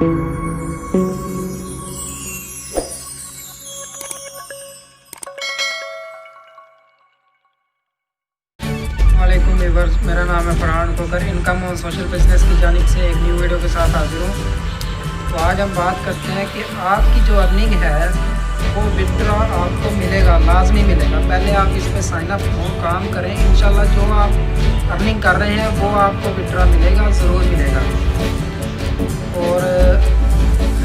वालेकुम व्यूअर्स, मेरा नाम है फरहान खोकर। इनकम और सोशल बिजनेस की जानिब से एक न्यू वीडियो के साथ हाजिर हूँ। तो आज हम बात करते हैं कि आपकी जो अर्निंग है वो विड्रॉ आपको मिलेगा, लाजमी मिलेगा। पहले आप इस पर साइन अप हो, काम करें, इंशाल्लाह जो आप अर्निंग कर रहे हैं वो आपको विड्रॉ मिलेगा, ज़रूर मिलेगा। और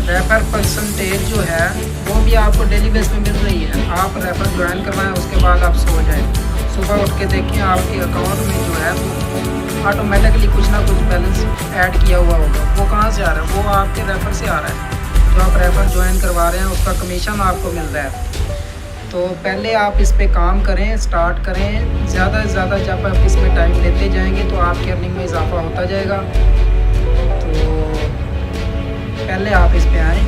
रेफर परसेंटेज जो है वो भी आपको डेली बेस पे मिल रही है। आप रेफर ज्वाइन करवाएं, उसके बाद आप सो जाएं, सुबह उठ के देखें आपके अकाउंट में जो है वो ऑटोमेटिकली कुछ ना कुछ बैलेंस ऐड किया हुआ होगा। वो कहाँ से आ रहा है? वो आपके रेफ़र से आ रहा है। जो आप रेफ़र ज्वाइन करवा रहे हैं उसका कमीशन आपको मिल रहा है। तो पहले आप इस पे काम करें, स्टार्ट करें। ज़्यादा से ज़्यादा जब आप इसमें टाइम लेते जाएंगे तो आपकी अर्निंग में इजाफा होता जाएगा। तो पहले आप इस पे आएँ,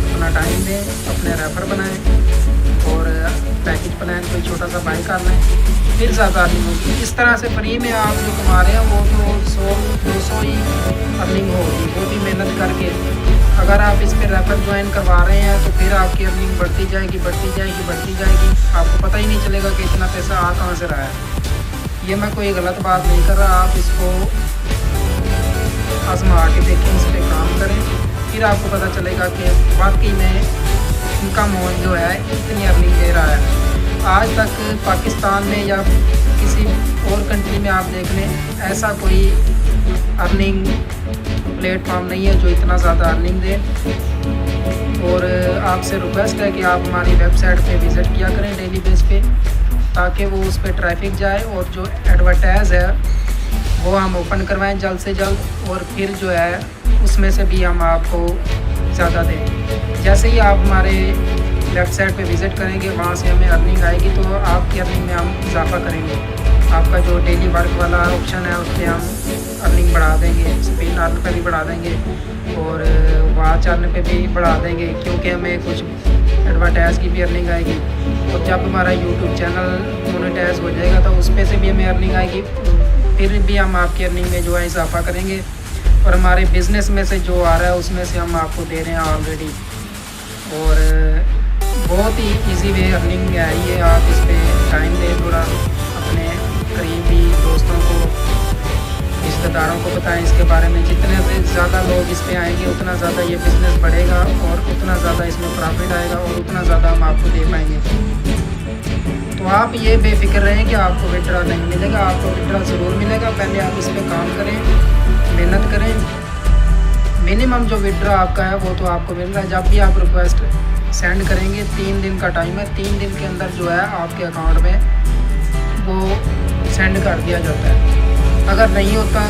अपना टाइम दें, अपने रेफ़र बनाएँ और पैकेज प्लान कोई छोटा सा बाई कर लें, फिर ज़्यादा अर्निंग होगी। इस तरह से फ्री में आप जो कमा रहे हैं वो तो 100-200 ही अर्निंग होगी, वो भी मेहनत करके। अगर आप इस पर रेफर ज्वाइन करवा रहे हैं तो फिर आपकी अर्निंग बढ़ती जाएगी, बढ़ती जाएगी, बढ़ती जाएगी। आपको पता ही नहीं चलेगा कि इतना पैसा आ कहाँ से रहा है। ये मैं कोई गलत बात नहीं कर रहा, आप इसको आजमा के देखें, इस पर काम करें, फिर आपको पता चलेगा कि वाकई में इनका मोल जो है इतनी अर्निंग दे रहा है। आज तक पाकिस्तान में या किसी और कंट्री में आप देख लें, ऐसा कोई अर्निंग प्लेटफॉर्म नहीं है जो इतना ज़्यादा अर्निंग दे। और आपसे रिक्वेस्ट है कि आप हमारी वेबसाइट पे विज़िट किया करें डेली बेस पे, ताकि वो उस पर ट्रैफिक जाए और जो एडवर्टाइज़ है वो हम ओपन करवाएं जल्द से जल्द, और फिर जो है उसमें से भी हम आपको ज़्यादा दें। जैसे ही आप हमारे वेबसाइट पे विज़िट करेंगे, वहाँ से हमें अर्निंग आएगी तो आपकी अर्निंग में हम इजाफा करेंगे। आपका जो डेली वर्क वाला ऑप्शन है उस पर हम अर्निंग बढ़ा देंगे, स्पिन अर्न पे भी बढ़ा देंगे और वॉच अर्न पे भी बढ़ा देंगे, क्योंकि हमें कुछ एडवर्टाइज़ की भी अर्निंग आएगी। और जब हमारा यूट्यूब चैनल मोनेटाइज हो जाएगा तो उस पर से भी हमें अर्निंग आएगी, फिर भी हम आपकी अर्निंग में जो है इजाफा करेंगे। और हमारे बिज़नेस में से जो आ रहा है उसमें से हम आपको दे रहे हैं ऑलरेडी। और बहुत ही इजी वे अर्निंग है ये। आप इस पर टाइम दें, थोड़ा अपने करीबी दोस्तों को, रिश्तेदारों को बताएं इसके बारे में। जितने से ज़्यादा लोग इस पे आएंगे उतना ज़्यादा ये बिज़नेस बढ़ेगा और उतना ज़्यादा इसमें प्रॉफिट आएगा और उतना ज़्यादा हम आपको दे पाएंगे। तो आप ये बेफिक्र रहें कि आपको विड्रॉ नहीं मिलेगा, आपको विड्रॉ ज़रूर मिलेगा। पहले आप इस पर काम करें, मेहनत करें। मिनिमम जो विड्रॉ आपका है वो तो आपको मिल रहा है। जब भी आप रिक्वेस्ट सेंड करेंगे, 3 दिन का टाइम है, 3 दिन के अंदर जो है आपके अकाउंट में वो सेंड कर दिया जाता है। अगर नहीं होता,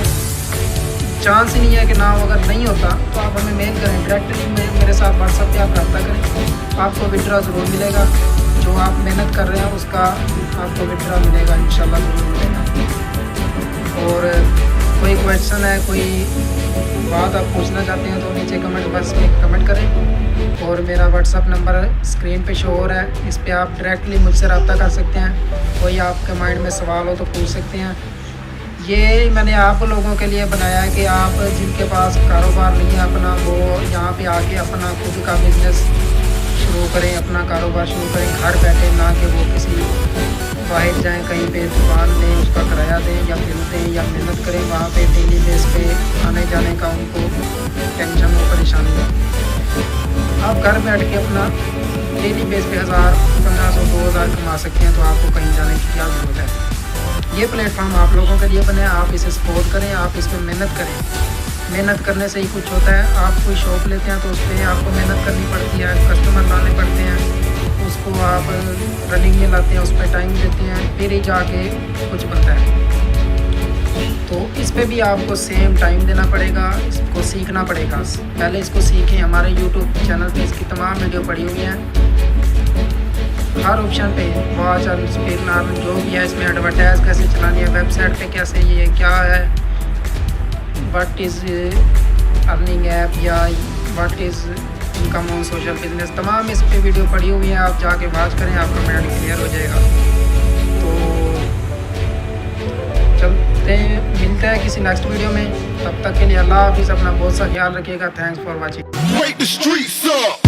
चांस ही नहीं है कि ना हो, अगर नहीं होता तो आप हमें मेल करें डायरेक्टली, मेरे साथ व्हाट्सएप पे आप रब्ता करें, आपको विड्रॉ ज़रूर मिलेगा। जो आप मेहनत कर रहे हैं उसका आपको विड्रॉ मिलेगा, इंशाल्लाह ज़रूर मिलेगा। और कोई क्वेश्चन है, कोई बात आप पूछना चाहते हैं तो नीचे कमेंट बॉक्स में कमेंट करें। और मेरा व्हाट्सअप नंबर स्क्रीन पे शो हो रहा है, इस पर आप डायरेक्टली मुझसे रब्ता कर सकते हैं। कोई आपके माइंड में सवाल हो तो पूछ सकते हैं। ये मैंने आप लोगों के लिए बनाया है कि आप जिनके पास कारोबार नहीं है अपना, वो यहाँ पे आके अपना खुद का बिज़नेस शुरू करें, अपना कारोबार शुरू करें घर बैठे, ना कि वो किसी बाहर जाएं, कहीं पे दुकान दें, उसका किराया दें या बिल दें या मेहनत करें वहाँ पे डेली बेस पे आने जाने का उनको टेंशन हो, परेशानी हो। आप घर बैठ के अपना डेली बेस पे 1000, 1500, 2000 कमा सकते हैं। तो आपको कहीं जाने की क्या ज़रूरत है। ये प्लेटफॉर्म आप लोगों के लिए बने, आप इसे सपोर्ट करें, आप इस पर मेहनत करें। मेहनत करने से ही कुछ होता है। आप कोई शॉप लेते हैं तो उस पर आपको मेहनत करनी पड़ती है, कस्टमर लाने पड़ते हैं, उसको आप रनिंग में लाते हैं, उस पर टाइम देते हैं, फिर ही जाके कुछ बनता है। तो इस पे भी आपको सेम टाइम देना पड़ेगा, इसको सीखना पड़ेगा। पहले इसको सीखें। हमारे यूट्यूब चैनल पे इसकी तमाम वीडियो पड़ी हुई हैं, हर ऑप्शन पे वॉच और स्पीड नाम जो भी है, इसमें एडवर्टाइज कैसे चलानी है, वेबसाइट पे कैसे, ये क्या है, व्हाट इज़ अर्निंग ऐप या what is income on social business, तमाम इस पे वीडियो पड़ी हुई है। आप जाके वॉच करें, आपका माइंड क्लियर हो जाएगा। तो चलते हैं, मिलते हैं किसी नेक्स्ट वीडियो में, तब तक के लिए अल्लाह हाफिज़, अपना बहुत सा ख्याल रखिएगा। Thanks for watching.